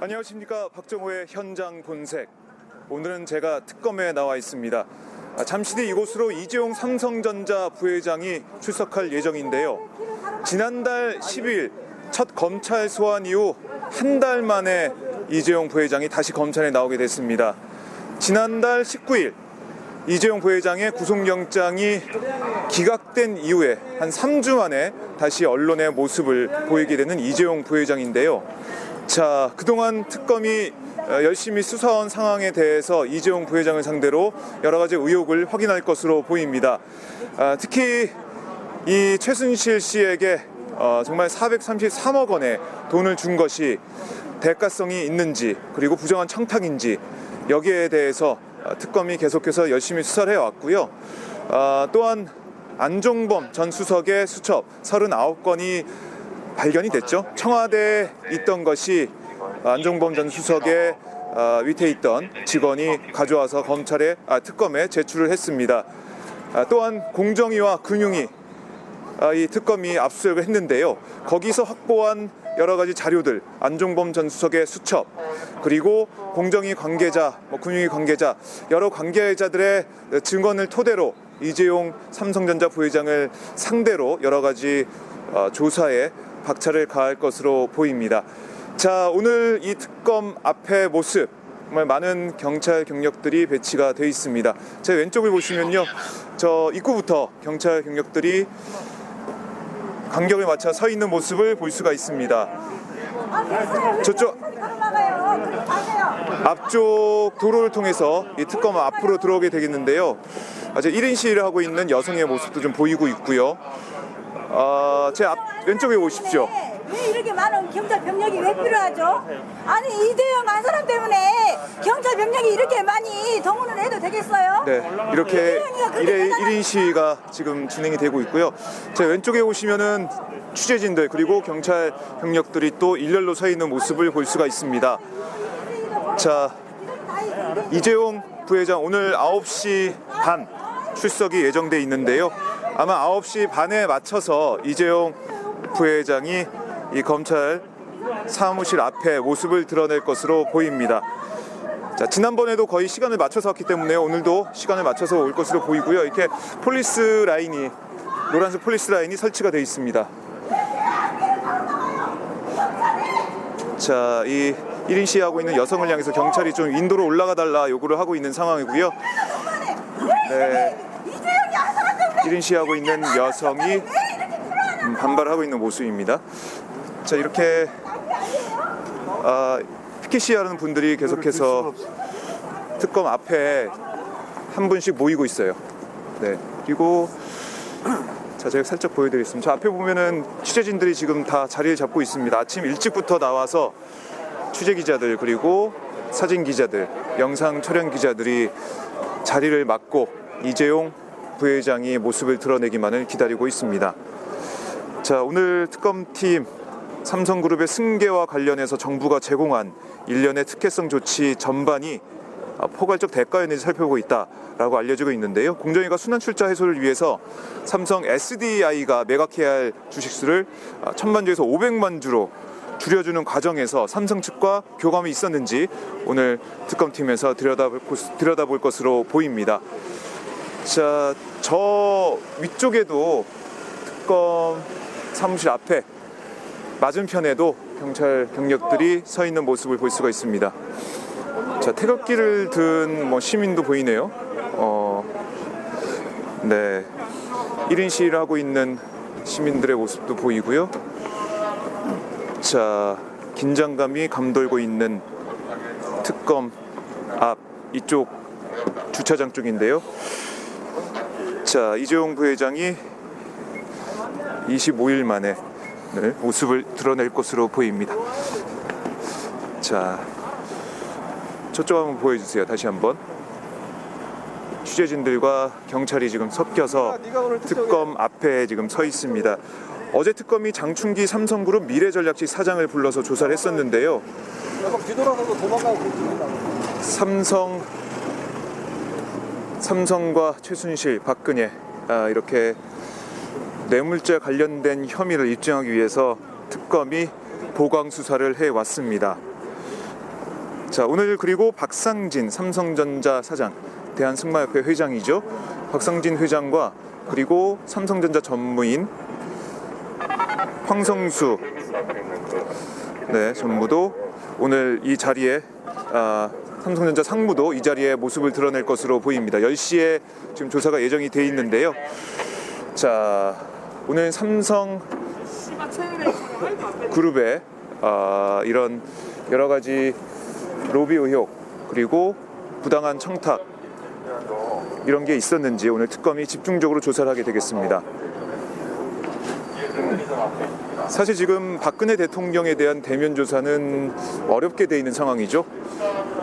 안녕하십니까. 박정호의 현장 본색. 오늘은 제가 특검에 나와 있습니다. 잠시 뒤 이곳으로 이재용 삼성전자 부회장이 출석할 예정인데요. 지난달 10일 첫 검찰 소환 이후 한 달 만에 이재용 부회장이 다시 검찰에 나오게 됐습니다. 지난달 19일 이재용 부회장의 구속영장이 기각된 이후에 한 3주 만에 다시 언론의 모습을 보이게 되는 이재용 부회장인데요. 자, 그동안 특검이 열심히 수사한 상황에 대해서 이재용 부회장을 상대로 여러 가지 의혹을 확인할 것으로 보입니다. 특히 이 최순실 씨에게 정말 433억 원의 돈을 준 것이 대가성이 있는지, 그리고 부정한 청탁인지, 여기에 대해서 특검이 계속해서 열심히 수사를 해왔고요. 또한 안종범 전 수석의 수첩 39건이 발견이 됐죠. 청와대에 있던 것이 안종범 전 수석의 밑에 있던 직원이 가져와서 특검에 제출을 했습니다. 또한 공정위와 금융위 이 특검이 압수수색을 했는데요. 거기서 확보한 여러 가지 자료들, 안종범 전 수석의 수첩, 그리고 공정위 관계자, 금융위 관계자, 여러 관계자들의 증언을 토대로 이재용 삼성전자 부회장을 상대로 여러 가지 조사에 박차를 가할 것으로 보입니다. 자, 오늘 이 특검 앞의 모습, 정말 많은 경찰 경력들이 배치가 되어 있습니다. 제 왼쪽을 보시면요, 저 입구부터 경찰 경력들이 간격을 맞춰 서 있는 모습을 볼 수가 있습니다. 저쪽 앞쪽 도로를 통해서 이 특검 앞으로 들어오게 되겠는데요. 아직 1인 시위를 하고 있는 여성의 모습도 좀 보이고 있고요. 제 왼쪽에 오십시오. 왜 이렇게 많은 경찰 병력이 왜 필요하죠? 아니, 이재용 한 사람 때문에 경찰 병력이 이렇게 많이 동원을 해도 되겠어요? 네, 이렇게 1인 시위가 지금 진행이 되고 있고요. 제 왼쪽에 오시면은 취재진들, 그리고 경찰 병력들이 또 일렬로 서 있는 모습을 볼 수가 있습니다. 자, 이재용 부회장 오늘 9시 반 출석이 예정돼 있는데요. 아마 9시 반에 맞춰서 이재용 부회장이 이 검찰 사무실 앞에 모습을 드러낼 것으로 보입니다. 자, 지난번에도 거의 시간을 맞춰서 왔기 때문에 오늘도 시간을 맞춰서 올 것으로 보이고요. 이렇게 노란색 폴리스 라인이 설치가 되어 있습니다. 자, 이 1인 시위하고 있는 여성을 향해서 경찰이 좀 인도로 올라가 달라 요구를 하고 있는 상황이고요. 네, 1인 시위하고 있는 여성이 반발하고 있는 모습입니다. 자, 이렇게 피켓 시위하는 분들이 계속해서 특검 앞에 한 분씩 모이고 있어요. 네, 그리고 자, 제가 살짝 보여드리겠습니다. 저 앞에 보면은 취재진들이 지금 다 자리를 잡고 있습니다. 아침 일찍부터 나와서 취재 기자들, 그리고 사진 기자들, 영상 촬영 기자들이 자리를 맡고 이재용 부회장이 모습을 드러내기만을 기다리고 있습니다. 자, 오늘 특검팀 삼성그룹의 승계와 관련해서 정부가 제공한 일련의 특혜성 조치 전반이 포괄적 대가였는지 살펴보고 있다라고 알려지고 있는데요. 공정위가 순환 출자 해소를 위해서 삼성 SDI가 매각해야 할 주식수를 1000만 주에서 500만 주로 줄여주는 과정에서 삼성 측과 교감이 있었는지 오늘 특검팀에서 들여다볼 것으로 보입니다. 자, 저 위쪽에도 특검 사무실 앞에 맞은편에도 경찰 경력들이 서 있는 모습을 볼 수가 있습니다. 자, 태극기를 든 시민도 보이네요. 네, 1인 시위를 하고 있는 시민들의 모습도 보이고요. 자, 긴장감이 감돌고 있는 특검 앞 이쪽 주차장 쪽인데요. 자, 이재용 부회장이 25일 만에 모습을 드러낼 것으로 보입니다. 자, 저쪽 한번 보여주세요. 다시 한번. 취재진들과 경찰이 지금 섞여서 특검 앞에 지금 서 있습니다. 어제 특검이 장충기 삼성그룹 미래전략직 사장을 불러서 조사를 했었는데요. 삼성과 최순실, 박근혜 이렇게 뇌물죄 관련된 혐의를 입증하기 위해서 특검이 보강 수사를 해왔습니다. 자, 오늘 그리고 박상진 삼성전자 사장, 대한승마협회 회장이죠. 박상진 회장과 그리고 삼성전자 전무인 황성수 전무도 오늘 이 자리에 삼성전자 상무도 이 자리에 모습을 드러낼 것으로 보입니다. 10시에 지금 조사가 예정이 돼 있는데요. 자, 오늘 삼성 그룹의 이런 여러 가지 로비 의혹 그리고 부당한 청탁 이런 게 있었는지 오늘 특검이 집중적으로 조사를 하게 되겠습니다. 사실 지금 박근혜 대통령에 대한 대면 조사는 어렵게 돼 있는 상황이죠.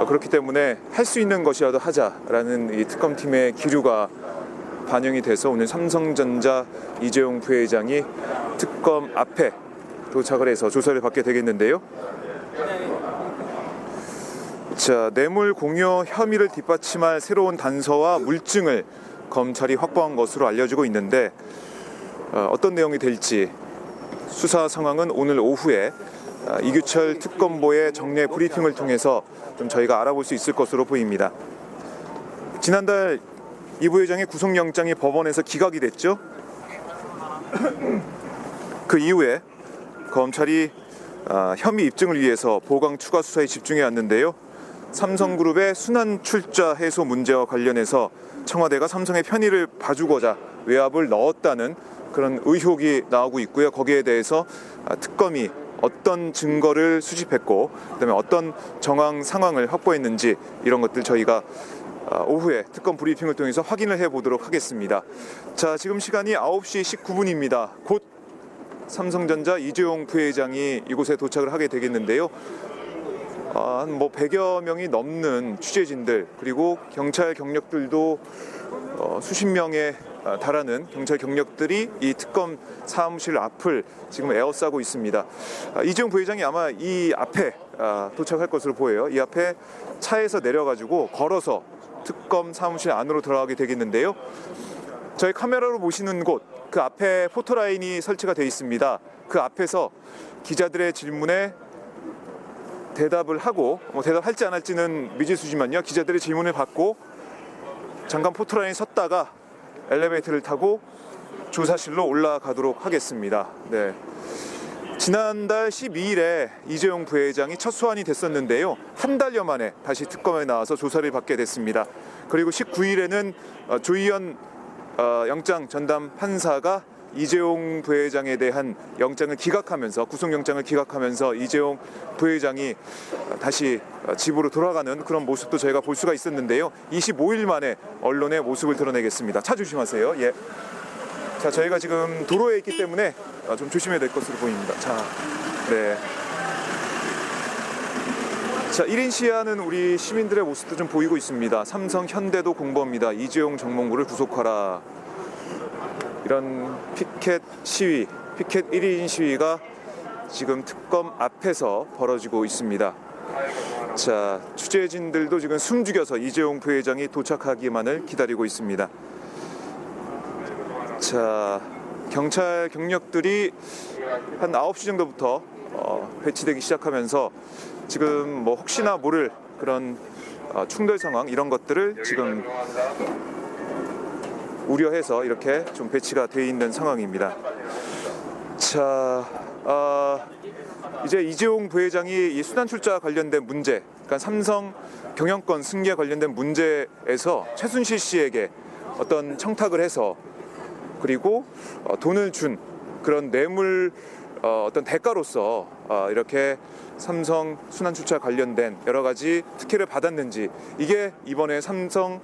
그렇기 때문에 할 수 있는 것이라도 하자라는 이 특검팀의 기류가 반영이 돼서 오늘 삼성전자 이재용 부회장이 특검 앞에 도착을 해서 조사를 받게 되겠는데요. 자, 뇌물 공여 혐의를 뒷받침할 새로운 단서와 물증을 검찰이 확보한 것으로 알려지고 있는데 어떤 내용이 될지 수사 상황은 오늘 오후에 이규철 특검보의 정례 브리핑을 통해서 좀 저희가 알아볼 수 있을 것으로 보입니다. 지난달 이 부회장의 구속영장이 법원에서 기각이 됐죠. 그 이후에 검찰이 혐의 입증을 위해서 보강 추가 수사에 집중해 왔는데요. 삼성그룹의 순환 출자 해소 문제와 관련해서 청와대가 삼성의 편의를 봐주고자 외압을 넣었다는 그런 의혹이 나오고 있고요. 거기에 대해서 특검이 어떤 증거를 수집했고 그다음에 어떤 정황 상황을 확보했는지 이런 것들 저희가 오후에 특검 브리핑을 통해서 확인을 해보도록 하겠습니다. 자, 지금 시간이 9시 19분입니다. 곧 삼성전자 이재용 부회장이 이곳에 도착을 하게 되겠는데요. 한 100여 명이 넘는 취재진들 그리고 경찰 경력들도 수십 명에 달하는 경찰 경력들이 이 특검 사무실 앞을 지금 에워싸고 있습니다. 이재용 부회장이 아마 이 앞에 도착할 것으로 보여요. 이 앞에 차에서 내려가지고 걸어서 특검 사무실 안으로 들어가게 되겠는데요. 저희 카메라로 보시는 곳 그 앞에 포토라인이 설치가 되어 있습니다. 그 앞에서 기자들의 질문에 대답을 하고 대답할지 안 할지는 미지수지만요. 기자들의 질문을 받고 잠깐 포토라인에 섰다가 엘리베이터를 타고 조사실로 올라가도록 하겠습니다. 네. 지난달 12일에 이재용 부회장이 첫 소환이 됐었는데요. 한 달여 만에 다시 특검에 나와서 조사를 받게 됐습니다. 그리고 19일에는 조희연 영장 전담 판사가 이재용 부회장에 대한 영장을 기각하면서 구속영장을 기각하면서 이재용 부회장이 다시 집으로 돌아가는 그런 모습도 저희가 볼 수가 있었는데요. 25일 만에 언론의 모습을 드러내겠습니다. 차 조심하세요. 예. 자, 저희가 지금 도로에 있기 때문에 좀 조심해야 될 것으로 보입니다. 자, 네. 자, 1인 시위하는 우리 시민들의 모습도 좀 보이고 있습니다. 삼성, 현대도 공범이다. 이재용 정몽구를 구속하라. 이런 피켓 시위, 피켓 1인 시위가 지금 특검 앞에서 벌어지고 있습니다. 자, 취재진들도 지금 숨죽여서 이재용 부회장이 도착하기만을 기다리고 있습니다. 자, 경찰 경력들이 한 9시 정도부터 배치되기 시작하면서 지금 혹시나 모를 그런 충돌 상황 이런 것들을 지금 우려해서 이렇게 좀 배치가 되어 있는 상황입니다. 자, 이제 이재용 부회장이 이 순환출자 관련된 문제, 그러니까 삼성 경영권 승계에 관련된 문제에서 최순실 씨에게 어떤 청탁을 해서 그리고 돈을 준 그런 뇌물 어떤 대가로서 이렇게 삼성 순환출자 관련된 여러 가지 특혜를 받았는지 이게 이번에 삼성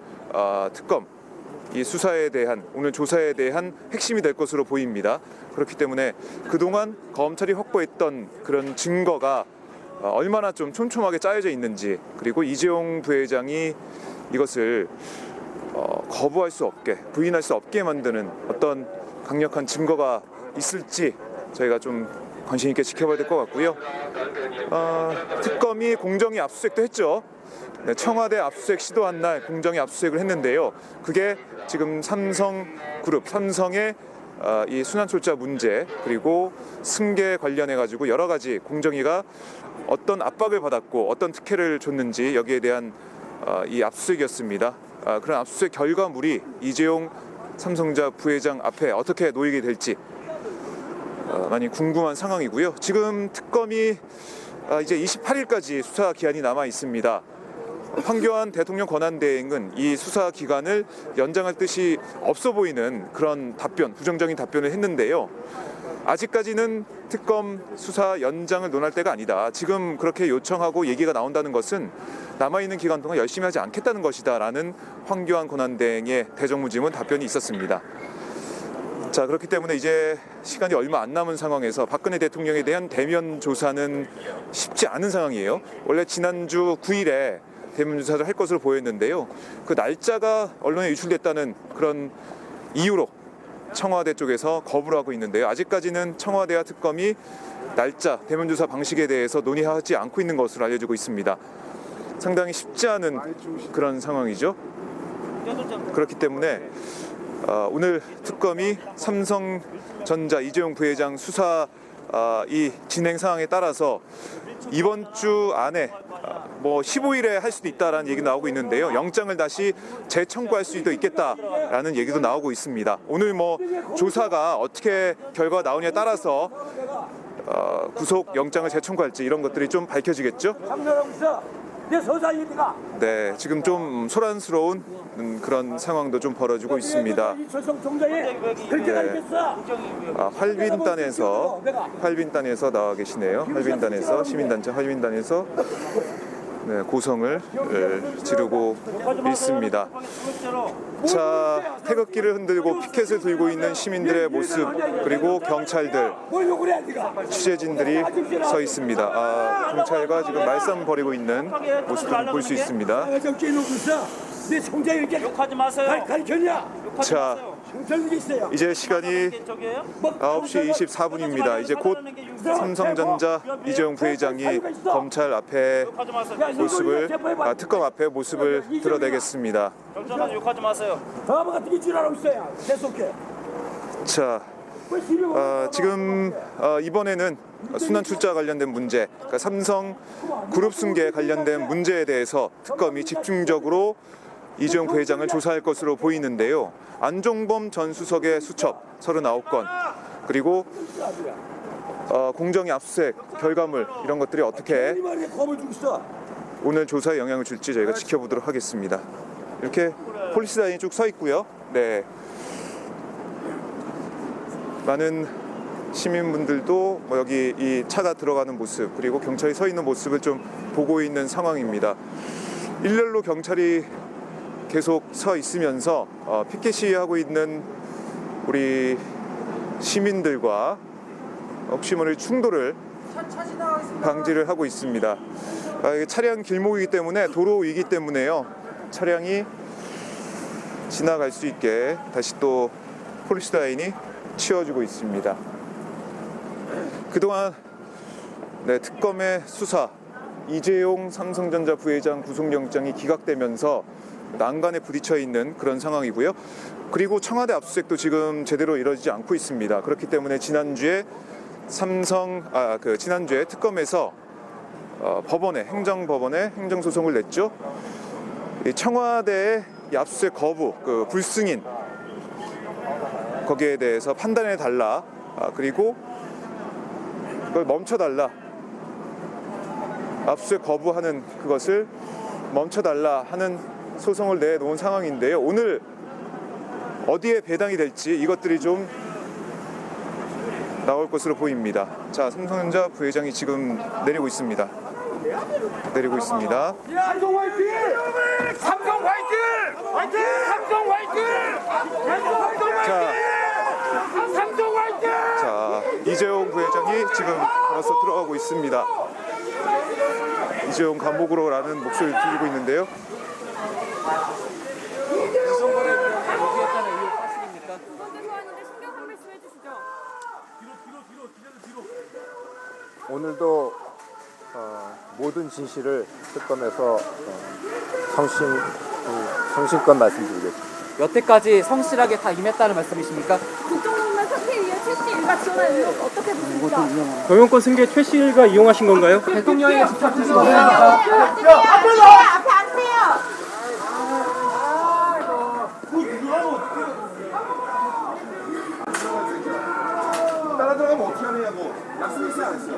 특검 이 수사에 대한 오늘 조사에 대한 핵심이 될 것으로 보입니다. 그렇기 때문에 그동안 검찰이 확보했던 그런 증거가 얼마나 좀 촘촘하게 짜여져 있는지 그리고 이재용 부회장이 이것을 거부할 수 없게 부인할 수 없게 만드는 어떤 강력한 증거가 있을지 저희가 좀 관심 있게 지켜봐야 될 것 같고요. 특검이 공정위 압수수색도 했죠. 네, 청와대 압수수색 시도한 날 공정위 압수수색을 했는데요. 그게 지금 삼성그룹, 삼성의 이 순환출자 문제 그리고 승계 관련해 가지고 여러 가지 공정위가 어떤 압박을 받았고 어떤 특혜를 줬는지 여기에 대한 이 압수수색이었습니다. 그런 압수수색 결과물이 이재용 삼성전자 부회장 앞에 어떻게 놓이게 될지 많이 궁금한 상황이고요. 지금 특검이 이제 28일까지 수사 기한이 남아 있습니다. 황교안 대통령 권한대행은 이 수사 기간을 연장할 뜻이 없어 보이는 그런 답변, 부정적인 답변을 했는데요. 아직까지는 특검 수사 연장을 논할 때가 아니다. 지금 그렇게 요청하고 얘기가 나온다는 것은 남아있는 기간 동안 열심히 하지 않겠다는 것이다라는 황교안 권한대행의 대정부질문 답변이 있었습니다. 자, 그렇기 때문에 이제 시간이 얼마 안 남은 상황에서 박근혜 대통령에 대한 대면 조사는 쉽지 않은 상황이에요. 원래 지난주 9일에 대면 조사를 할 것으로 보였는데요. 그 날짜가 언론에 유출됐다는 그런 이유로 청와대 쪽에서 거부를 하고 있는데요. 아직까지는 청와대와 특검이 날짜, 대면 조사 방식에 대해서 논의하지 않고 있는 것으로 알려지고 있습니다. 상당히 쉽지 않은 그런 상황이죠. 그렇기 때문에 오늘 특검이 삼성전자 이재용 부회장 수사 이 진행 상황에 따라서 이번 주 안에 뭐 15일에 할 수도 있다라는 얘기 나오고 있는데요. 영장을 다시 재청구할 수도 있겠다라는 얘기도 나오고 있습니다. 오늘 뭐 조사가 어떻게 결과가 나오냐에 따라서 구속 영장을 재청구할지 이런 것들이 좀 밝혀지겠죠. 네, 지금 좀 소란스러운 그런 상황도 좀 벌어지고 있습니다. 네. 활빈단에서 나와 계시네요. 활빈단에서 시민단체 활빈단에서 네, 고성을 지르고 있습니다. 자, 태극기를 흔들고 피켓을 들고 있는 시민들의 모습 그리고 경찰들, 취재진들이 서 있습니다. 경찰과 지금 말싸움 벌이고 있는 모습을 볼 수 있습니다. 내 성장이 이렇게 욕하지 마세요. 가르쳤냐? 자, 이제 시간이 9시 24분입니다. 이제 곧 삼성전자 이재용 부회장이 검찰 앞에 모습을 특검 앞에 모습을 드러내겠습니다. 경찰관 욕하지 마세요. 다음 같은 게 지랄하고 있어요. 계속해. 자, 지금 이번에는 순환출자 관련된 문제, 그러니까 삼성 그룹 승계 관련된 문제에 대해서 특검이 집중적으로 이재용 부회장을 조사할 것으로 보이는데요. 안종범 전 수석의 수첩 39건 그리고 공정위 압수수색 결과물 이런 것들이 어떻게 오늘 조사에 영향을 줄지 저희가 지켜보도록 하겠습니다. 이렇게 폴리스 라인이 쭉 서 있고요. 네, 많은 시민분들도 뭐 여기 이 차가 들어가는 모습 그리고 경찰이 서 있는 모습을 좀 보고 있는 상황입니다. 일렬로 경찰이 계속 서 있으면서 피켓 시위하고 있는 우리 시민들과 혹시 모를 충돌을 방지를 하고 있습니다. 이게 차량 길목이기 때문에 도로이기 때문에요. 차량이 지나갈 수 있게 다시 또 폴리스 라인이 치워주고 있습니다. 그동안 특검의 수사, 이재용 삼성전자 부회장 구속영장이 기각되면서 난간에 부딪혀 있는 그런 상황이고요. 그리고 청와대 압수수색도 지금 제대로 이루어지지 않고 있습니다. 그렇기 때문에 지난주에 지난주에 특검에서 행정법원에 행정소송을 냈죠. 청와대의 압수수색 거부, 불승인 거기에 대해서 판단해 달라. 그리고 그걸 멈춰 달라. 압수수색 거부하는 그것을 멈춰 달라 하는 소송을 내놓은 상황인데요. 오늘 어디에 배당이 될지 이것들이 좀 나올 것으로 보입니다. 자, 삼성전자 부회장이 지금 내리고 있습니다. 삼성 화이팅! 삼성 화이팅! 화이팅! 삼성 화이팅! 삼성 화이팅! 자, 이재용 부회장이 지금 걸어서 들어가고 있습니다. 이재용 감옥으로라는 목소리를 들리고 있는데요. 오늘도 모든 진실을 특검에서 성심껏 말씀드리겠습니다. 여태까지 성실하게 다 임했다는 말씀이십니까? 국정농단 최씨 일가 지원하는 이유 어떻게 보십니까? 경영권 승계 최 씨가 이용하신 건가요? 대통령이 직접 주신 앞에 앉으세요. 따라 들어가면 어떻게 하느냐고 약속 있어요 안 했어요?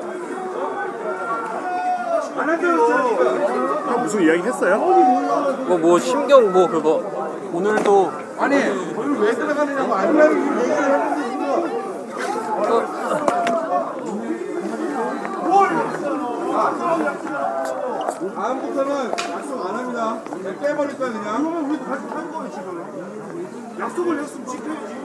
안 형 무슨 이야기 했어요? 뭐 심경 뭐 그거 오늘도 아니 거기를 왜 들어가느냐고 아니라고 얘기를 했는데 다음부터는 약속 안 합니다. 그냥 깨버릴 거야 그냥. 그러면 우리 다시 하는 거예요 지금. 약속을 했으면 지켜야지.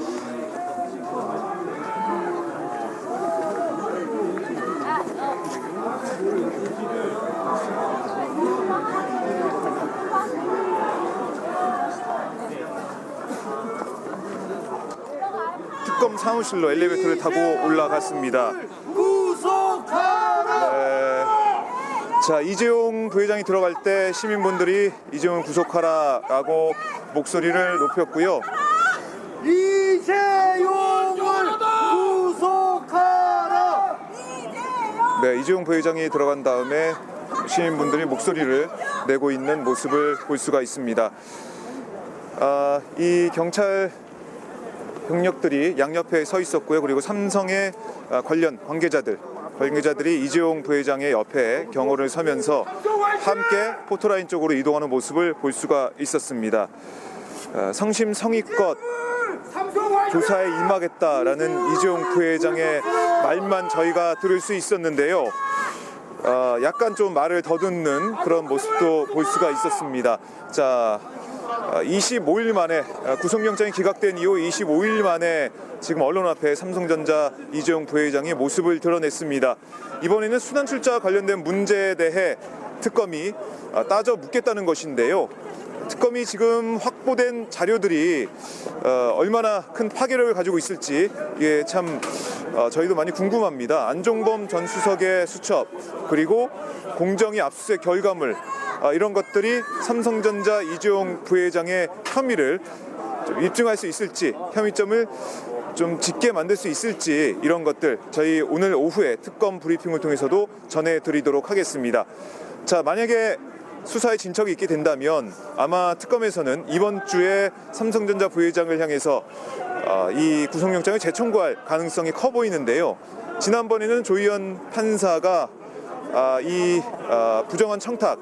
특검 사무실로 엘리베이터를 타고 올라갔습니다. 네. 자, 이재용 부회장이 들어갈 때 시민분들이 이재용을 구속하라라고 목소리를 높였고요. 이재용을 구속하라. 네, 이재용 부회장이 들어간 다음에 시민분들이 목소리를 내고 있는 모습을 볼 수가 있습니다. 이 경찰 병력들이 양옆에 서 있었고요. 그리고 삼성의 관련 관계자들이 이재용 부회장의 옆에 경호를 서면서 함께 포토라인 쪽으로 이동하는 모습을 볼 수가 있었습니다. 성심성의껏 조사에 임하겠다라는 이재용 부회장의 말만 저희가 들을 수 있었는데요. 약간 좀 말을 더듬는 그런 모습도 볼 수가 있었습니다. 자, 25일 만에 구속영장이 기각된 이후 25일 만에 지금 언론 앞에 삼성전자 이재용 부회장이 모습을 드러냈습니다. 이번에는 순환 출자와 관련된 문제에 대해 특검이 따져 묻겠다는 것인데요. 특검이 지금 확보된 자료들이 얼마나 큰 파괴력을 가지고 있을지 이게 참 저희도 많이 궁금합니다. 안종범 전 수석의 수첩 그리고 공정위 압수수색 결과물 이런 것들이 삼성전자 이재용 부회장의 혐의를 좀 입증할 수 있을지, 혐의점을 좀 짙게 만들 수 있을지 이런 것들 저희 오늘 오후에 특검 브리핑을 통해서도 전해드리도록 하겠습니다. 자, 만약에 수사에 진척이 있게 된다면 아마 특검에서는 이번 주에 삼성전자 부회장을 향해서 이 구속영장을 재청구할 가능성이 커 보이는데요. 지난번에는 조희연 판사가 이 부정한 청탁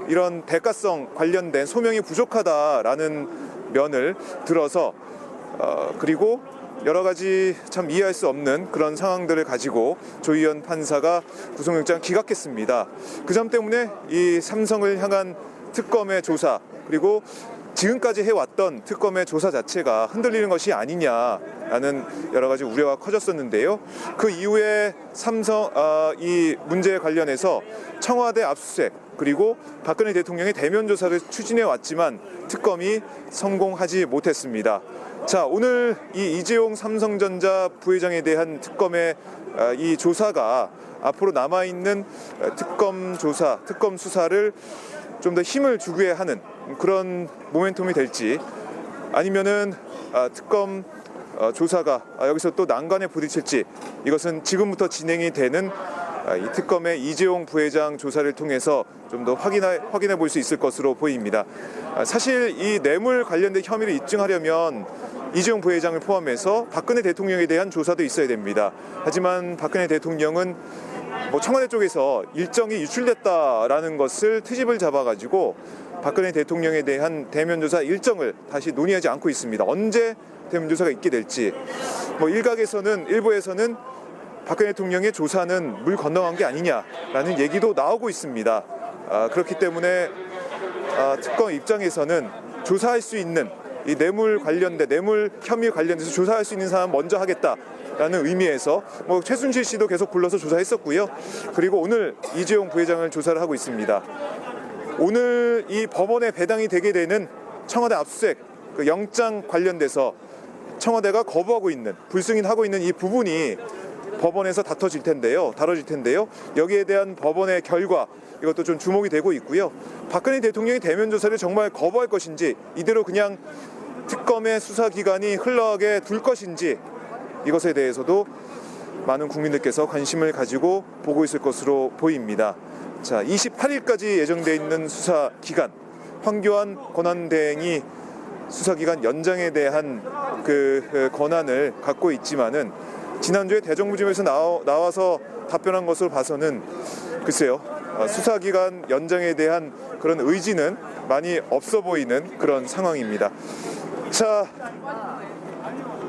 이런 대가성 관련된 소명이 부족하다라는 면을 들어서 그리고 여러 가지 참 이해할 수 없는 그런 상황들을 가지고 조희연 판사가 구속영장을 기각했습니다. 그 점 때문에 이 삼성을 향한 특검의 조사 그리고 지금까지 해왔던 특검의 조사 자체가 흔들리는 것이 아니냐라는 여러 가지 우려가 커졌었는데요. 그 이후에 삼성 이 문제에 관련해서 청와대 압수수색 그리고 박근혜 대통령의 대면 조사를 추진해 왔지만 특검이 성공하지 못했습니다. 자, 오늘 이 이재용 삼성전자 부회장에 대한 특검의 이 조사가 앞으로 남아있는 특검 조사, 특검 수사를 좀 더 힘을 주게 하는 그런 모멘텀이 될지 아니면은 특검 조사가 여기서 또 난관에 부딪힐지 이것은 지금부터 진행이 되는 이 특검의 이재용 부회장 조사를 통해서 좀 더 확인해 볼 수 있을 것으로 보입니다. 사실 이 뇌물 관련된 혐의를 입증하려면 이재용 부회장을 포함해서 박근혜 대통령에 대한 조사도 있어야 됩니다. 하지만 박근혜 대통령은 청와대 쪽에서 일정이 유출됐다라는 것을 트집을 잡아가지고 박근혜 대통령에 대한 대면 조사 일정을 다시 논의하지 않고 있습니다. 언제 대면 조사가 있게 될지 일부에서는 박근혜 대통령의 조사는 물 건너간 게 아니냐라는 얘기도 나오고 있습니다. 그렇기 때문에 특검 입장에서는 조사할 수 있는 이 뇌물 혐의 관련돼서 조사할 수 있는 사람 먼저 하겠다라는 의미에서 최순실 씨도 계속 불러서 조사했었고요. 그리고 오늘 이재용 부회장을 조사를 하고 있습니다. 오늘 이 법원에 배당이 되게 되는 청와대 압수수색 그 영장 관련돼서 청와대가 거부하고 있는 불승인하고 있는 이 부분이 법원에서 다뤄질 텐데요. 여기에 대한 법원의 결과 이것도 좀 주목이 되고 있고요. 박근혜 대통령이 대면 조사를 정말 거부할 것인지 이대로 그냥 특검의 수사기관이 흘러가게 둘 것인지 이것에 대해서도 많은 국민들께서 관심을 가지고 보고 있을 것으로 보입니다. 자, 28일까지 예정돼 있는 수사 기간, 황교안 권한대행이 수사 기간 연장에 대한 그 권한을 갖고 있지만은 지난주에 대정부집에서 나와서 답변한 것으로 봐서는 글쎄요, 수사 기간 연장에 대한 그런 의지는 많이 없어 보이는 그런 상황입니다. 자,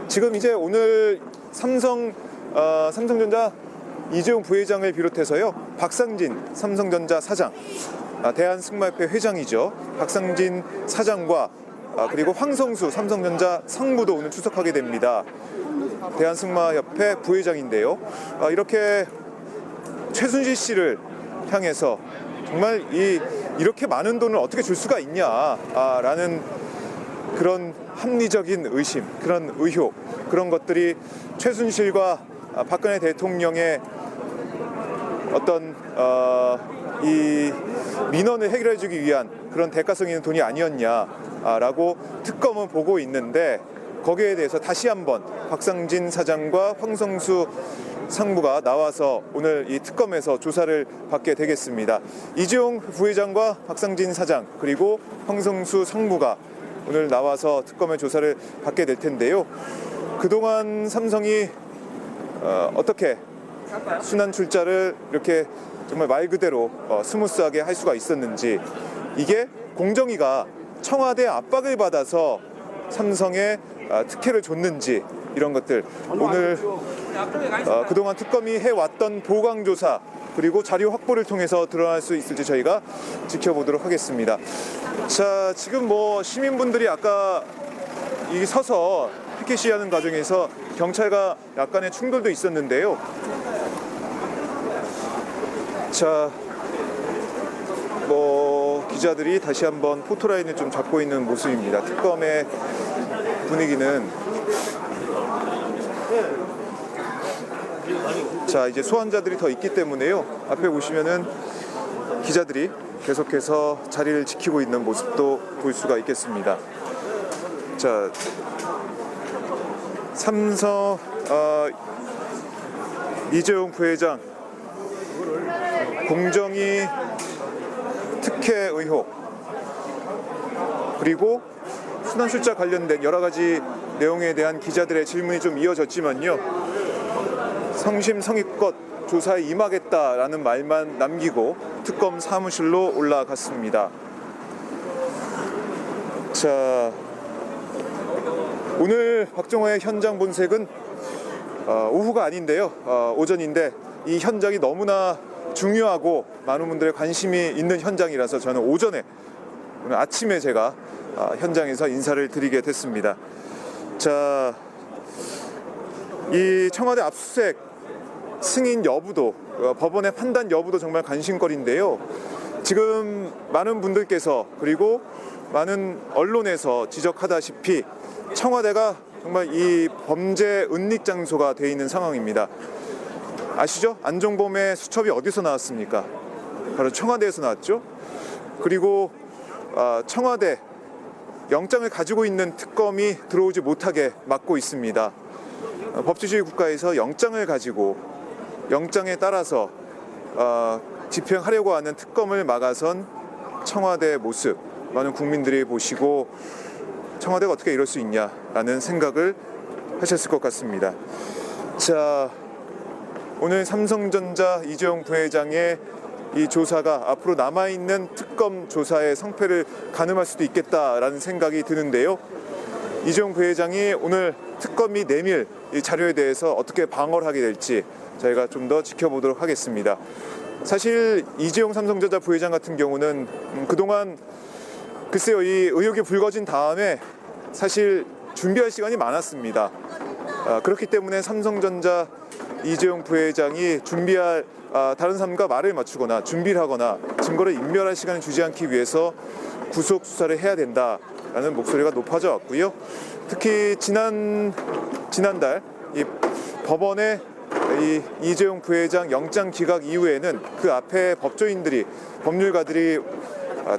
지금 이제 오늘 삼성전자 이재용 부회장을 비롯해서요, 박상진 삼성전자 사장, 대한승마협회 회장이죠. 박상진 사장과 그리고 황성수 삼성전자 상무도 오늘出席하게 됩니다. 대한승마협회 부회장인데요. 이렇게 최순실 씨를 향해서 정말 이렇게 많은 돈을 어떻게 줄 수가 있냐라는 그런 합리적인 의심, 그런 의혹, 그런 것들이 최순실과 박근혜 대통령의 어떤 이 민원을 해결해주기 위한 그런 대가성 있는 돈이 아니었냐라고 특검은 보고 있는데, 거기에 대해서 다시 한번 박상진 사장과 황성수 상무가 나와서 오늘 이 특검에서 조사를 받게 되겠습니다. 이재용 부회장과 박상진 사장 그리고 황성수 상무가 오늘 나와서 특검의 조사를 받게 될 텐데요. 그동안 삼성이 어떻게 순환 출자를 이렇게 정말 말 그대로 스무스하게 할 수가 있었는지, 이게 공정위가 청와대 압박을 받아서 삼성에 특혜를 줬는지, 이런 것들 오늘 그동안 특검이 해왔던 보강조사 그리고 자료 확보를 통해서 드러날 수 있을지 저희가 지켜보도록 하겠습니다. 자, 지금 뭐 시민분들이 아까 이 서서 피켓 시위하는 과정에서 경찰과 약간의 충돌도 있었는데요. 자, 뭐 기자들이 다시 한번 포토라인을 좀 잡고 있는 모습입니다. 특검의 분위기는, 자, 이제 소환자들이 더 있기 때문에요. 앞에 보시면은 기자들이 계속해서 자리를 지키고 있는 모습도 볼 수가 있겠습니다. 자, 삼성 이재용 부회장 공정위 특혜 의혹, 그리고 순환출자 관련된 여러 가지 내용에 대한 기자들의 질문이 좀 이어졌지만요, 성심성의껏 조사에 임하겠다라는 말만 남기고 특검 사무실로 올라갔습니다. 자, 오늘 박정호의 현장 본색은 오후가 아닌데요, 오전인데 이 현장이 너무나 중요하고 많은 분들의 관심이 있는 현장이라서 저는 오늘 아침에 제가 현장에서 인사를 드리게 됐습니다. 자, 이 청와대 압수수색 승인 여부도, 법원의 판단 여부도 정말 관심거리인데요. 지금 많은 분들께서 그리고 많은 언론에서 지적하다시피 청와대가 정말 이 범죄 은닉 장소가 되어 있는 상황입니다. 아시죠? 안종범의 수첩이 어디서 나왔습니까? 바로 청와대에서 나왔죠. 그리고 청와대 영장을 가지고 있는 특검이 들어오지 못하게 막고 있습니다. 법치주의 국가에서 영장을 가지고 영장에 따라서 집행하려고 하는 특검을 막아선 청와대의 모습, 많은 국민들이 보시고 청와대가 어떻게 이럴 수 있냐라는 생각을 하셨을 것 같습니다. 자, 오늘 삼성전자 이재용 부회장의 이 조사가 앞으로 남아있는 특검 조사의 성패를 가늠할 수도 있겠다라는 생각이 드는데요. 이재용 부회장이 오늘 특검이 내밀 이 자료에 대해서 어떻게 방어를 하게 될지 저희가 좀 더 지켜보도록 하겠습니다. 사실 이재용 삼성전자 부회장 같은 경우는 그동안 글쎄요, 이 의혹이 불거진 다음에 사실 준비할 시간이 많았습니다. 그렇기 때문에 삼성전자 이재용 부회장이 준비할 다른 사람과 말을 맞추거나 준비를 하거나 증거를 인멸할 시간을 주지 않기 위해서 구속 수사를 해야 된다라는 목소리가 높아져 왔고요. 특히 지난달 이 법원의 이 이재용 부회장 영장 기각 이후에는 그 앞에 법조인들이, 법률가들이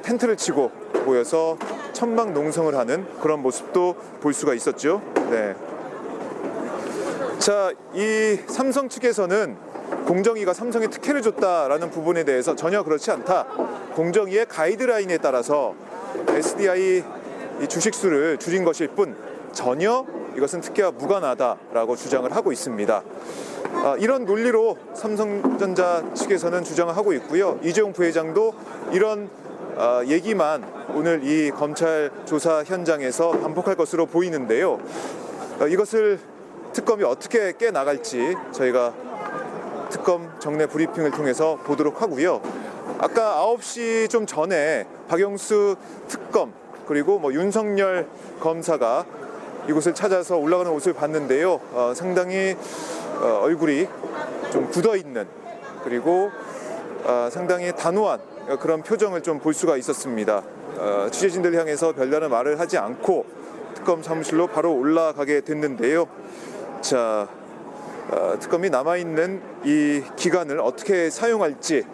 텐트를 치고 모여서 천막 농성을 하는 그런 모습도 볼 수가 있었죠. 네. 자, 이 삼성 측에서는 공정위가 삼성에 특혜를 줬다라는 부분에 대해서 전혀 그렇지 않다. 공정위의 가이드라인에 따라서 SDI 이 주식수를 줄인 것일 뿐 전혀 이것은 특혜와 무관하다라고 주장을 하고 있습니다. 이런 논리로 삼성전자 측에서는 주장을 하고 있고요. 이재용 부회장도 이런 얘기만 오늘 이 검찰 조사 현장에서 반복할 것으로 보이는데요. 이것을 특검이 어떻게 깨나갈지 저희가 특검 정례 브리핑을 통해서 보도록 하고요. 아까 9시 좀 전에 박영수 특검 그리고 윤석열 검사가 이곳을 찾아서 올라가는 모습을 봤는데요. 상당히 얼굴이 좀 굳어 있는 그리고 상당히 단호한 그런 표정을 좀 볼 수가 있었습니다. 취재진들 향해서 별다른 말을 하지 않고 특검 사무실로 바로 올라가게 됐는데요. 자, 특검이 남아있는 이 기간을 어떻게 사용할지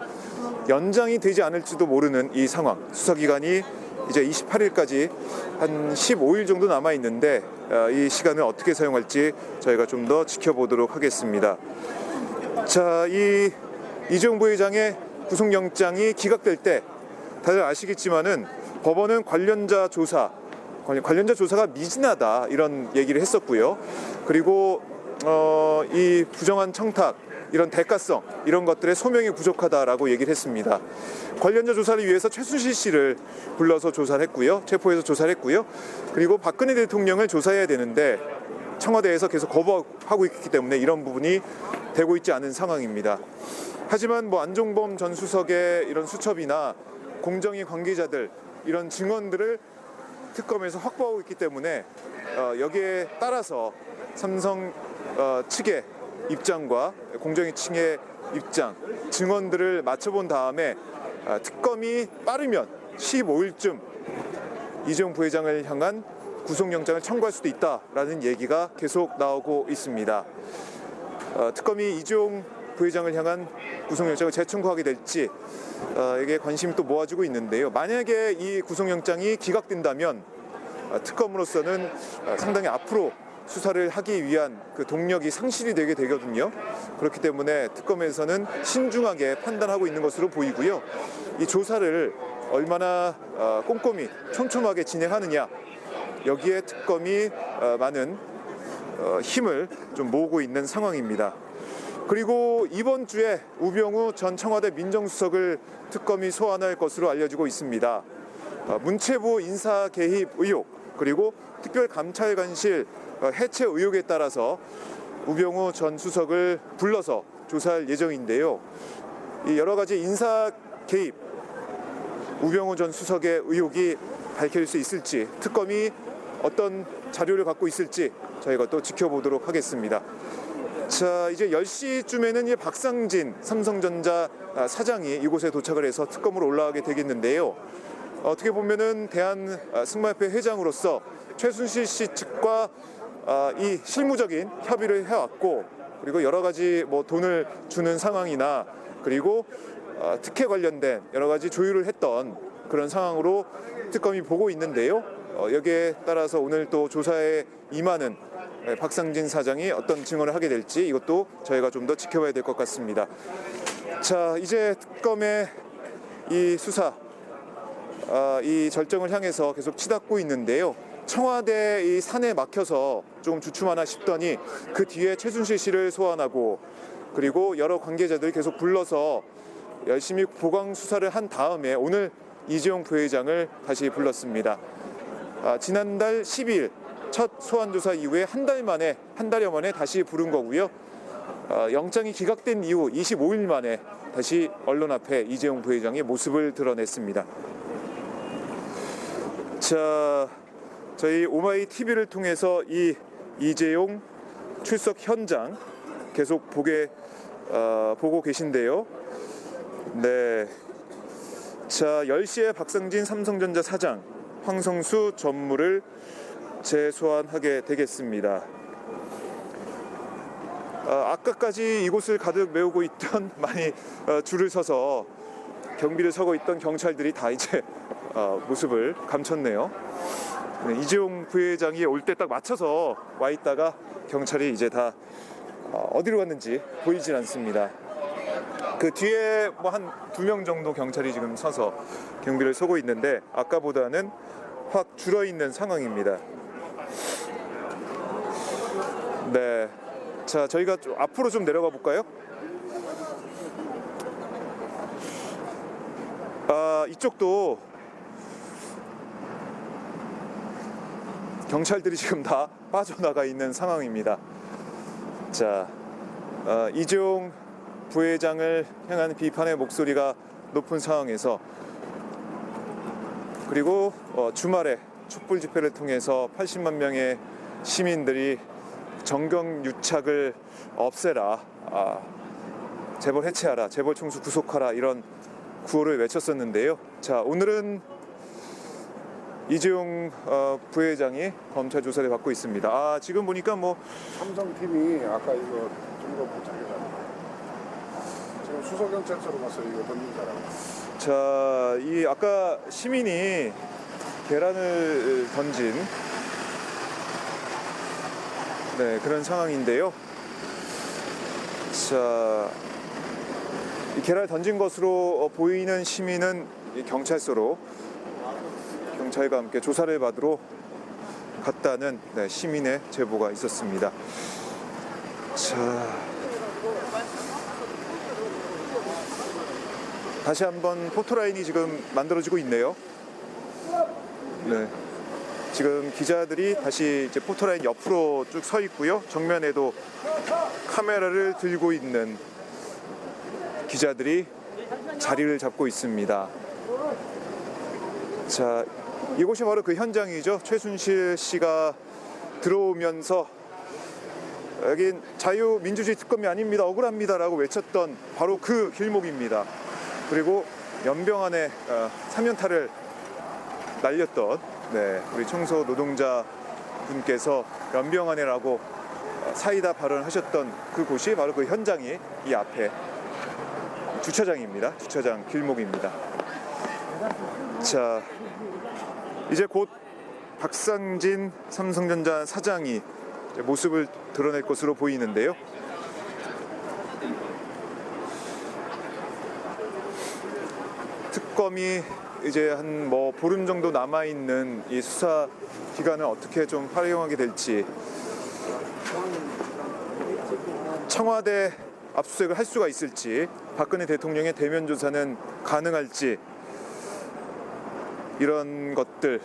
연장이 되지 않을지도 모르는 이 상황. 수사기간이 이제 28일까지 한 15일 정도 남아있는데 이 시간을 어떻게 사용할지 저희가 좀 더 지켜보도록 하겠습니다. 자, 이 이재용 부회장의 구속영장이 기각될 때 다들 아시겠지만은 법원은 관련자 조사가 미진하다 이런 얘기를 했었고요. 그리고 이 부정한 청탁 이런 대가성 이런 것들의 소명이 부족하다라고 얘기를 했습니다. 관련자 조사를 위해서 최순실 씨를 불러서 조사를 했고요. 체포해서 조사를 했고요. 그리고 박근혜 대통령을 조사해야 되는데 청와대에서 계속 거부하고 있기 때문에 이런 부분이 되고 있지 않은 상황입니다. 하지만 안종범 전 수석의 이런 수첩이나 공정위 관계자들 이런 증언들을 특검에서 확보하고 있기 때문에 여기에 따라서 삼성 측의 입장과 공정위 측의 입장, 증언들을 맞춰본 다음에 특검이 빠르면 15일쯤 이재용 부회장을 향한 구속영장을 청구할 수도 있다라는 얘기가 계속 나오고 있습니다. 특검이 이재용 부회장을 향한 구속영장을 재청구하게 될지 에게 관심이 또 모아지고 있는데요. 만약에 이 구속영장이 기각된다면 특검으로서는 상당히 앞으로 수사를 하기 위한 그 동력이 상실이 되게 되거든요. 그렇기 때문에 특검에서는 신중하게 판단하고 있는 것으로 보이고요. 이 조사를 얼마나 꼼꼼히 촘촘하게 진행하느냐 여기에 특검이 많은 힘을 좀 모으고 있는 상황입니다. 그리고 이번 주에 우병우 전 청와대 민정수석을 특검이 소환할 것으로 알려지고 있습니다. 문체부 인사 개입 의혹 그리고 특별감찰관실 해체 의혹에 따라서 우병우 전 수석을 불러서 조사할 예정인데요. 이 여러 가지 인사 개입, 우병우 전 수석의 의혹이 밝힐 수 있을지, 특검이 어떤 자료를 갖고 있을지 저희가 또 지켜보도록 하겠습니다. 자, 이제 10시쯤에는 박상진 삼성전자 사장이 이곳에 도착을 해서 특검으로 올라가게 되겠는데요. 어떻게 보면은 대한승마협회 회장으로서 최순실 씨 측과 이 실무적인 협의를 해왔고 그리고 여러 가지 돈을 주는 상황이나 그리고 특혜 관련된 여러 가지 조율을 했던 그런 상황으로 특검이 보고 있는데요. 여기에 따라서 오늘 또 조사에 임하는 박상진 사장이 어떤 증언을 하게 될지 이것도 저희가 좀 더 지켜봐야 될 것 같습니다. 자, 이제 특검의 이 수사 이 절정을 향해서 계속 치닫고 있는데요. 청와대 이 산에 막혀서 좀 주춤하나 싶더니 그 뒤에 최순실 씨를 소환하고 그리고 여러 관계자들 계속 불러서 열심히 보강 수사를 한 다음에 오늘 이재용 부회장을 다시 불렀습니다. 지난달 12일 첫 소환 조사 이후에 한 달여 만에 다시 부른 거고요. 영장이 기각된 이후 25일 만에 다시 언론 앞에 이재용 부회장의 모습을 드러냈습니다. 자, 저희 오마이 TV를 통해서 이 이재용 출석 현장 계속 보고 계신데요. 네. 자, 10시에 박상진 삼성전자 사장, 황성수 전무를 재소환하게 되겠습니다. 아까까지 이곳을 가득 메우고 있던 많이 줄을 서서 경비를 서고 있던 경찰들이 다 이제 모습을 감췄네요. 네, 이재용 부회장이 올 때 딱 맞춰서 와 있다가 경찰이 이제 다 어디로 갔는지 보이질 않습니다. 그 뒤에 뭐 한 2명 정도 경찰이 지금 서서 경비를 서고 있는데 아까보다는 확 줄어 있는 상황입니다. 네, 자 저희가 좀 앞으로 좀 내려가 볼까요? 이쪽도 경찰들이 지금 다 빠져나가 있는 상황입니다. 자, 이재용 부회장을 향한 비판의 목소리가 높은 상황에서 그리고 주말에 촛불 집회를 통해서 80만 명의 시민들이 정경유착을 없애라, 재벌 해체하라, 재벌 총수 구속하라 이런 구호를 외쳤었는데요. 자, 오늘은 이재용 부회장이 검찰 조사를 받고 있습니다. 지금 보니까 뭐 삼성팀이 아까 이거 증거 포착해가지고 지금 수서경찰서로 가서 이거 던진 사람. 자, 이 아까 시민이 계란을 던진 그런 상황인데요. 자, 이 계란을 던진 것으로 보이는 시민은 이 경찰서로 경찰과 함께 조사를 받으러 갔다는 시민의 제보가 있었습니다. 자, 다시 한번 포토라인이 지금 만들어지고 있네요. 네, 지금 기자들이 다시 이제 포토라인 옆으로 쭉 서 있고요. 정면에도 카메라를 들고 있는 기자들이 자리를 잡고 있습니다. 자, 이곳이 바로 그 현장이죠. 최순실 씨가 들어오면서 여긴 자유민주주의 특검이 아닙니다, 억울합니다라고 외쳤던 바로 그 길목입니다. 그리고 연병안에 3연타를 날렸던 우리 청소 노동자 분께서 연병안에라고 사이다 발언하셨던 그곳이 바로 그 현장이 이 앞에 주차장입니다. 주차장 길목입니다. 자, 이제 곧 박상진 삼성전자 사장이 이제 모습을 드러낼 것으로 보이는데요. 특검이 이제 한 뭐 보름 정도 남아 있는 이 수사 기간을 어떻게 좀 활용하게 될지, 청와대 압수수색을 할 수가 있을지, 박근혜 대통령의 대면 조사는 가능할지, 이런 것들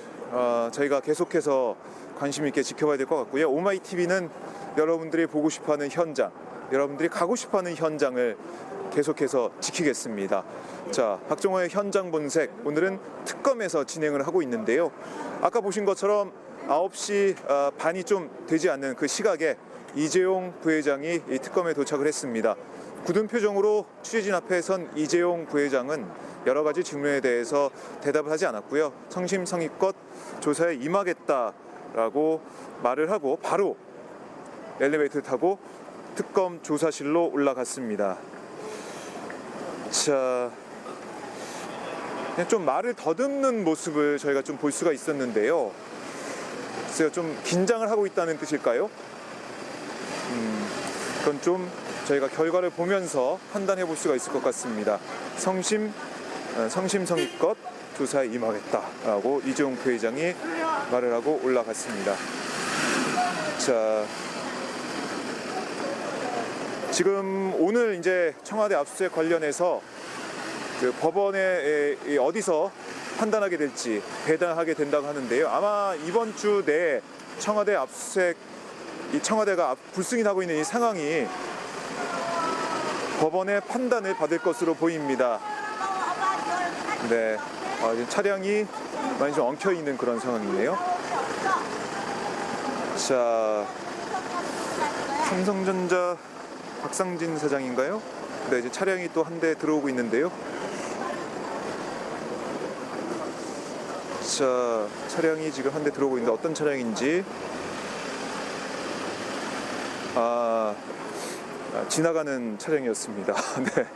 저희가 계속해서 관심 있게 지켜봐야 될 것 같고요. 오마이TV는 여러분들이 보고 싶어하는 현장, 여러분들이 가고 싶어하는 현장을 계속해서 지키겠습니다. 자, 박정호의 현장 본색, 오늘은 특검에서 진행을 하고 있는데요. 아까 보신 것처럼 9시 반이 좀 되지 않는 그 시각에 이재용 부회장이 이 특검에 도착을 했습니다. 굳은 표정으로 취재진 앞에 선 이재용 부회장은 여러 가지 질문에 대해서 대답을 하지 않았고요. 성심성의껏 조사에 임하겠다라고 말을 하고 바로 엘리베이터를 타고 특검 조사실로 올라갔습니다. 자, 그냥 좀 말을 더듬는 모습을 저희가 좀 볼 수가 있었는데요. 글쎄요, 좀 긴장을 하고 있다는 뜻일까요? 그건 좀 저희가 결과를 보면서 판단해 볼 수가 있을 것 같습니다. 성심성의껏 조사에 임하겠다라고 이재용 부회장이 말을 하고 올라갔습니다. 자, 지금 오늘 이제 청와대 압수수색 관련해서 그 법원에 어디서 판단하게 될지 배당하게 된다고 하는데요. 아마 이번 주 내에 청와대 압수수색, 이 청와대가 불승이 나고 있는 이 상황이 법원의 판단을 받을 것으로 보입니다. 네, 지금 차량이 많이 좀 엉켜 있는 그런 상황이네요. 자, 삼성전자 박상진 사장인가요? 네, 이제 차량이 또 한 대 들어오고 있는데요. 자, 차량이 지금 한 대 들어오고 있는데 어떤 차량인지 지나가는 차량이었습니다. 네,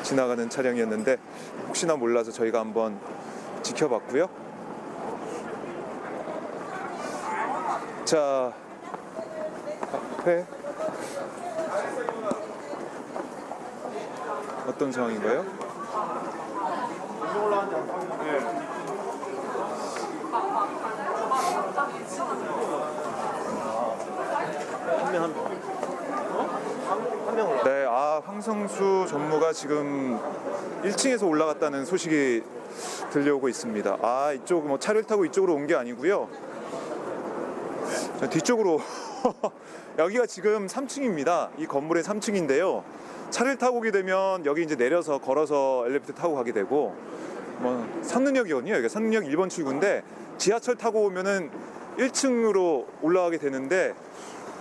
지나가는 차량이었는데 혹시나 몰라서 저희가 한번 지켜봤고요. 자, 앞에 어떤 상황인가요? 네, 황성수 전무가 지금 1층에서 올라갔다는 소식이 들려오고 있습니다. 이쪽 뭐 차를 타고 이쪽으로 온 게 아니고요. 뒤쪽으로 여기가 지금 3층입니다. 이 건물의 3층인데요. 차를 타고 오게 되면 여기 이제 내려서 걸어서 엘리베이터 타고 가게 되고, 뭐 선릉역이거든요. 여기가 선릉역 1번 출구인데 지하철 타고 오면은 1층으로 올라가게 되는데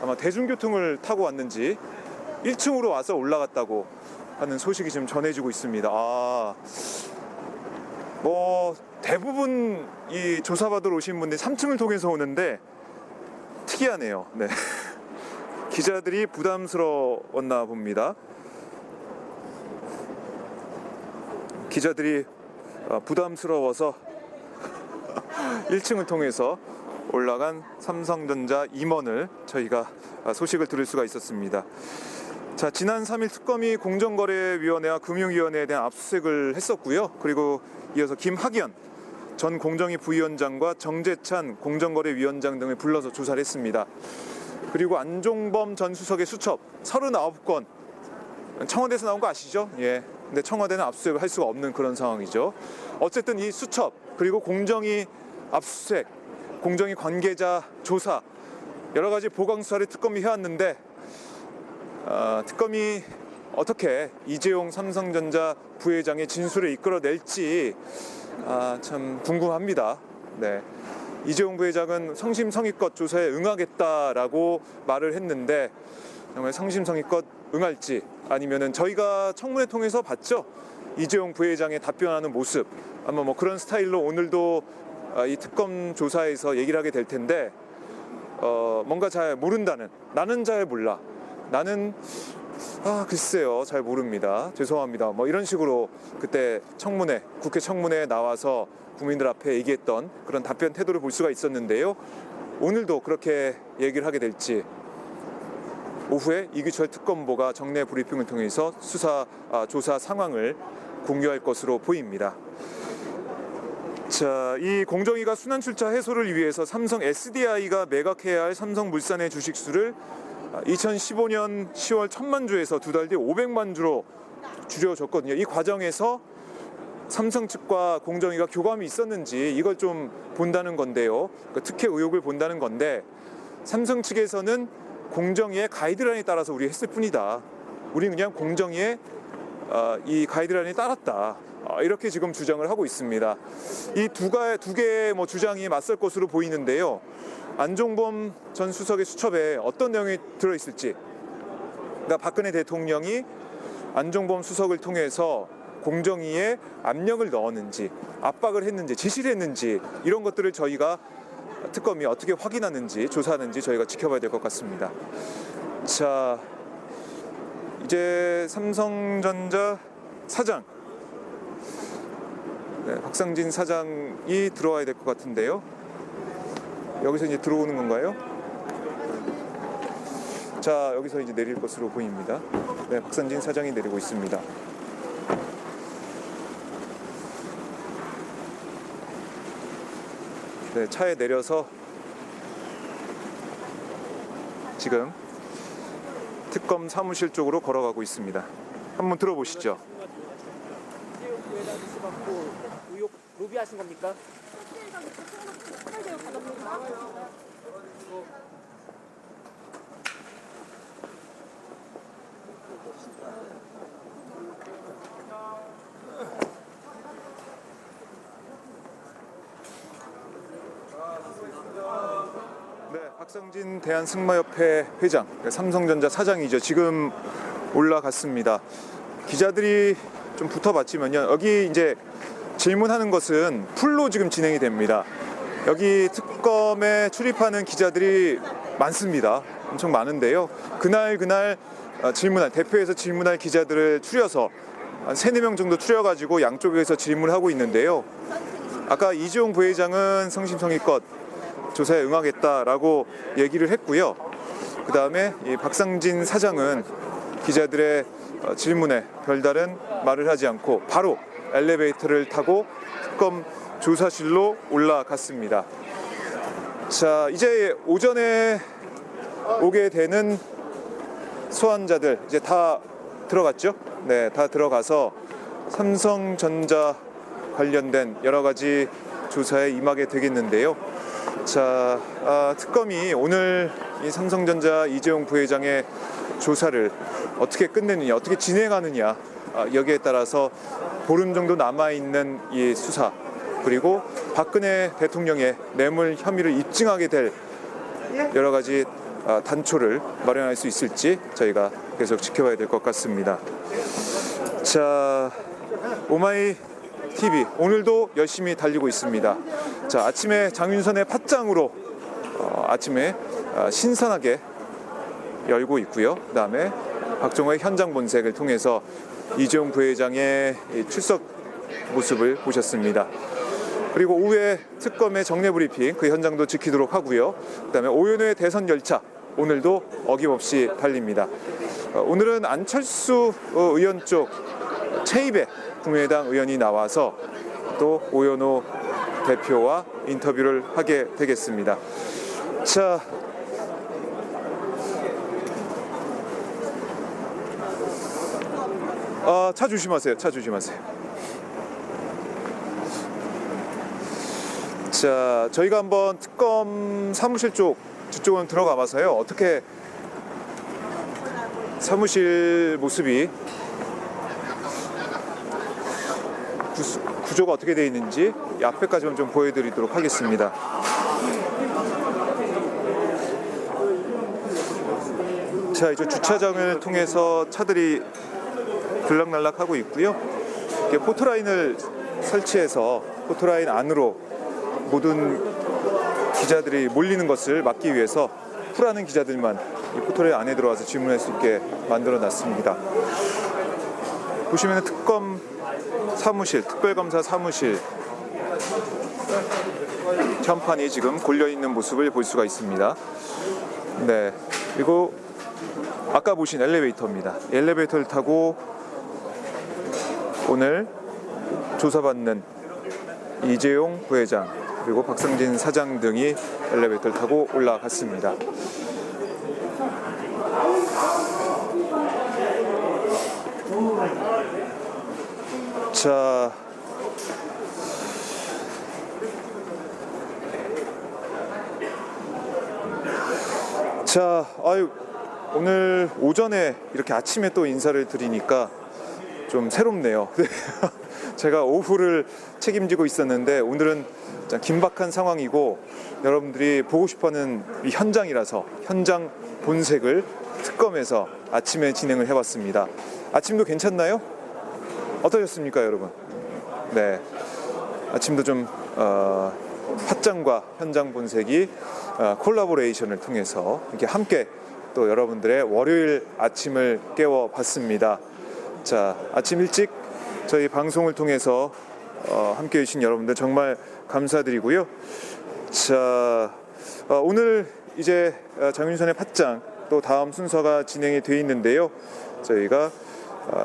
아마 대중교통을 타고 왔는지 1층으로 와서 올라갔다고 하는 소식이 지금 전해지고 있습니다. 뭐 대부분 이 조사받으러 오신 분들이 3층을 통해서 오는데 특이하네요. 네. 기자들이 부담스러웠나 봅니다. 기자들이 부담스러워서 1층을 통해서 올라간 삼성전자 임원을 저희가 소식을 들을 수가 있었습니다. 자, 지난 3일 특검이 공정거래위원회와 금융위원회에 대한 압수수색을 했었고요. 그리고 이어서 김학연 전 공정위 부위원장과 정재찬 공정거래위원장 등을 불러서 조사를 했습니다. 그리고 안종범 전 수석의 수첩 39건 청와대에서 나온 거 아시죠? 예. 근데 청와대는 압수수색을 할 수가 없는 그런 상황이죠. 어쨌든 이 수첩 그리고 공정위 압수수색, 공정위 관계자 조사 여러 가지 보강 수사를 특검이 해왔는데 특검이 어떻게 이재용 삼성전자 부회장의 진술을 이끌어낼지 참 궁금합니다. 네. 이재용 부회장은 성심성의껏 조사에 응하겠다라고 말을 했는데 정말 성심성의껏 응할지 아니면은 저희가 청문회 통해서 봤죠. 이재용 부회장의 답변하는 모습 아마 뭐 그런 스타일로 오늘도 이 특검 조사에서 얘기를 하게 될 텐데 뭔가 잘 모른다는 나는 잘 몰라 나는 글쎄요 잘 모릅니다 죄송합니다 뭐 이런 식으로 그때 청문회 국회 청문회에 나와서 국민들 앞에 얘기했던 그런 답변 태도를 볼 수가 있었는데요. 오늘도 그렇게 얘기를 하게 될지 오후에 이규철 특검보가 정례 브리핑을 통해서 조사 상황을 공유할 것으로 보입니다. 자, 이 공정위가 순환출자 해소를 위해서 삼성 SDI가 매각해야 할 삼성물산의 주식수를 2015년 10월 1000만 주에서 두 달 뒤 500만 주로 줄여줬거든요. 이 과정에서 삼성 측과 공정위가 교감이 있었는지 이걸 좀 본다는 건데요. 그러니까 특혜 의혹을 본다는 건데 삼성 측에서는 공정위의 가이드라인에 따라서 우리 했을 뿐이다. 우리는 그냥 공정위의 이 가이드라인에 따랐다. 이렇게 지금 주장을 하고 있습니다. 이 두 개의 뭐 주장이 맞설 것으로 보이는데요. 안종범 전 수석의 수첩에 어떤 내용이 들어있을지, 그러니까 박근혜 대통령이 안종범 수석을 통해서 공정위에 압력을 넣었는지, 압박을 했는지, 지시를 했는지 이런 것들을 저희가 특검이 어떻게 확인하는지 조사하는지 저희가 지켜봐야 될 것 같습니다. 자, 이제 삼성전자 사장 박상진 사장이 들어와야 될 것 같은데요. 여기서 이제 들어오는 건가요? 자, 여기서 이제 내릴 것으로 보입니다. 네, 박상진 사장이 내리고 있습니다. 네, 차에 내려서 지금 특검 사무실 쪽으로 걸어가고 있습니다. 한번 들어보시죠. 이재용 부회장 수사받고 의혹 로비하신 겁니까? 네, 박상진 대한승마협회 회장, 삼성전자 사장이죠. 지금 올라갔습니다. 기자들이 좀 붙어봤지만요. 여기 이제 질문하는 것은 풀로 지금 진행이 됩니다. 여기 특검에 출입하는 기자들이 많습니다. 엄청 많은데요. 그날 대표에서 질문할 기자들을 추려서 한 3-4명 정도 추려가지고 양쪽에서 질문을 하고 있는데요. 아까 이재용 부회장은 성심성의껏 조사에 응하겠다라고 얘기를 했고요. 그 다음에 이 박상진 사장은 기자들의 질문에 별다른 말을 하지 않고 바로 엘리베이터를 타고 특검 조사실로 올라갔습니다. 자, 이제 오전에 오게 되는 소환자들 이제 다 들어갔죠? 네, 다 들어가서 삼성전자 관련된 여러 가지 조사에 임하게 되겠는데요. 자, 특검이 오늘 이 삼성전자 이재용 부회장의 조사를 어떻게 끝내느냐, 어떻게 진행하느냐, 여기에 따라서 보름 정도 남아있는 이 수사, 그리고 박근혜 대통령의 뇌물 혐의를 입증하게 될 여러 가지 단초를 마련할 수 있을지 저희가 계속 지켜봐야 될 것 같습니다. 자, 오마이 TV 오늘도 열심히 달리고 있습니다. 자, 아침에 장윤선의 팟짱으로 아침에 신선하게 열고 있고요. 그다음에 박정호의 현장 본색을 통해서 이재용 부회장의 출석 모습을 보셨습니다. 그리고 오후에 특검의 정례 브리핑 그 현장도 지키도록 하고요. 그다음에 오연의 대선 열차 오늘도 어김없이 달립니다. 오늘은 안철수 의원 쪽 최입의 국민의당 의원이 나와서 또 오연호 대표와 인터뷰를 하게 되겠습니다. 자, 차 조심하세요. 차 조심하세요. 자, 저희가 한번 특검 사무실 저쪽은 들어가 봐서요. 어떻게 사무실 모습이 구조가 어떻게 되어 있는지 이 앞에까지만 좀 보여드리도록 하겠습니다. 자, 이제 주차장을 통해서 차들이 들락날락하고 있고요. 이렇게 포토라인을 설치해서 포토라인 안으로 모든 기자들이 몰리는 것을 막기 위해서 풀하는 기자들만 이 포토라인 안에 들어와서 질문할 수 있게 만들어 놨습니다. 보시면 특검 사무실, 특별검사 사무실 현판이 지금 골려 있는 모습을 볼 수가 있습니다. 네, 그리고 아까 보신 엘리베이터입니다. 엘리베이터를 타고 오늘 조사받는 이재용 부회장 그리고 박상진 사장 등이 엘리베이터를 타고 올라갔습니다. 자, 오늘 오전에 이렇게 아침에 또 인사를 드리니까 좀 새롭네요. 제가 오후를 책임지고 있었는데 오늘은 긴박한 상황이고 여러분들이 보고 싶어하는 이 현장이라서 현장 본색을 특검에서 아침에 진행을 해봤습니다. 아침도 괜찮나요? 어떠셨습니까, 여러분? 네, 아침도 좀 팟짱과 현장 본색이 콜라보레이션을 통해서 이렇게 함께 또 여러분들의 월요일 아침을 깨워봤습니다. 자, 아침 일찍 저희 방송을 통해서 함께해 주신 여러분들 정말 감사드리고요. 자, 오늘 이제 장윤선의 팟짱 또 다음 순서가 진행이 돼 있는데요. 저희가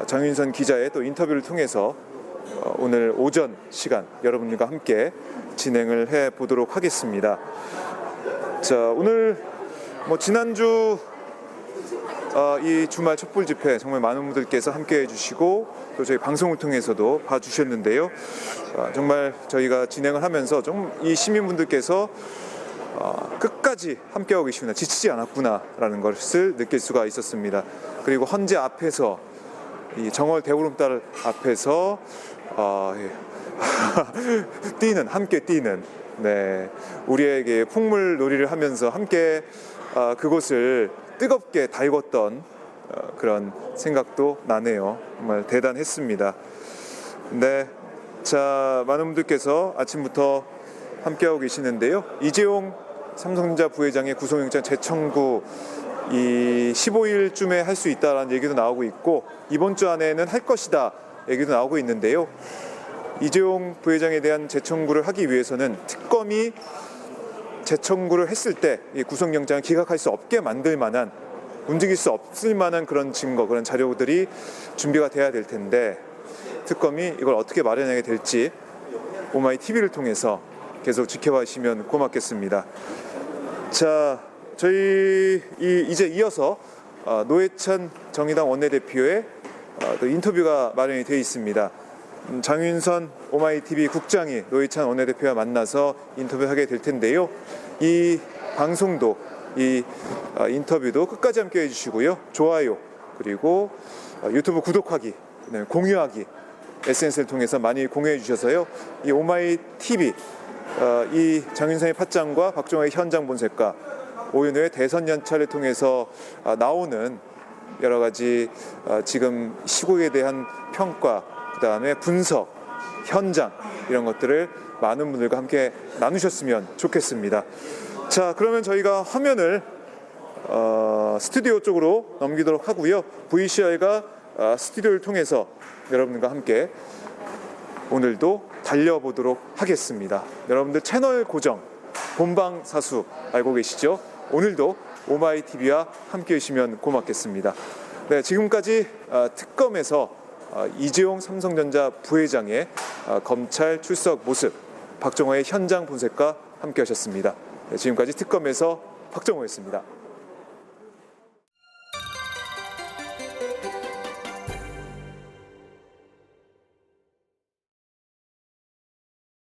장윤선 기자의 또 인터뷰를 통해서 오늘 오전 시간 여러분들과 함께 진행을 해 보도록 하겠습니다. 자, 오늘 지난주 이 주말 촛불 집회 정말 많은 분들께서 함께 해주시고 또 저희 방송을 통해서도 봐주셨는데요. 정말 저희가 진행을 하면서 좀 이 시민분들께서 끝까지 함께하고 계시구나, 지치지 않았구나라는 것을 느낄 수가 있었습니다. 그리고 헌재 앞에서 이 정월 대보름달 앞에서 함께 뛰는, 네, 우리에게 풍물놀이를 하면서 함께 그곳을 뜨겁게 달궜던 그런 생각도 나네요. 정말 대단했습니다. 네, 자, 많은 분들께서 아침부터 함께하고 계시는데요. 이재용 삼성전자 부회장의 구속영장 재청구 이 15일쯤에 할 수 있다라는 얘기도 나오고 있고 이번 주 안에는 할 것이다 얘기도 나오고 있는데요. 이재용 부회장에 대한 재청구를 하기 위해서는 특검이 재청구를 했을 때 이 구속영장을 기각할 수 없게 만들 만한 움직일 수 없을 만한 그런 증거, 그런 자료들이 준비가 돼야 될 텐데 특검이 이걸 어떻게 마련하게 될지 오마이 TV를 통해서 계속 지켜봐 주시면 고맙겠습니다. 자, 저희 이제 이어서 노회찬 정의당 원내대표의 또 인터뷰가 마련이 되어 있습니다. 장윤선 오마이 TV 국장이 노회찬 원내대표와 만나서 인터뷰하게 될 텐데요. 이 방송도 이 인터뷰도 끝까지 함께 해주시고요. 좋아요 그리고 유튜브 구독하기, 공유하기, SNS를 통해서 많이 공유해 주셔서요. 이 오마이 TV 이 장윤선의 팟짱과 박종화의 현장 본색과 오윤호의 대선 연차를 통해서 나오는 여러 가지 지금 시국에 대한 평가, 그다음에 분석, 현장 이런 것들을 많은 분들과 함께 나누셨으면 좋겠습니다. 자, 그러면 저희가 화면을 스튜디오 쪽으로 넘기도록 하고요. VCR과 스튜디오를 통해서 여러분들과 함께 오늘도 달려보도록 하겠습니다. 여러분들 채널 고정, 본방사수 알고 계시죠? 오늘도 오마이TV와 함께 해주시면 고맙겠습니다. 네, 지금까지 특검에서 이재용 삼성전자 부회장의 검찰 출석 모습, 박정호의 현장 분석과 함께 하셨습니다. 네, 지금까지 특검에서 박정호였습니다.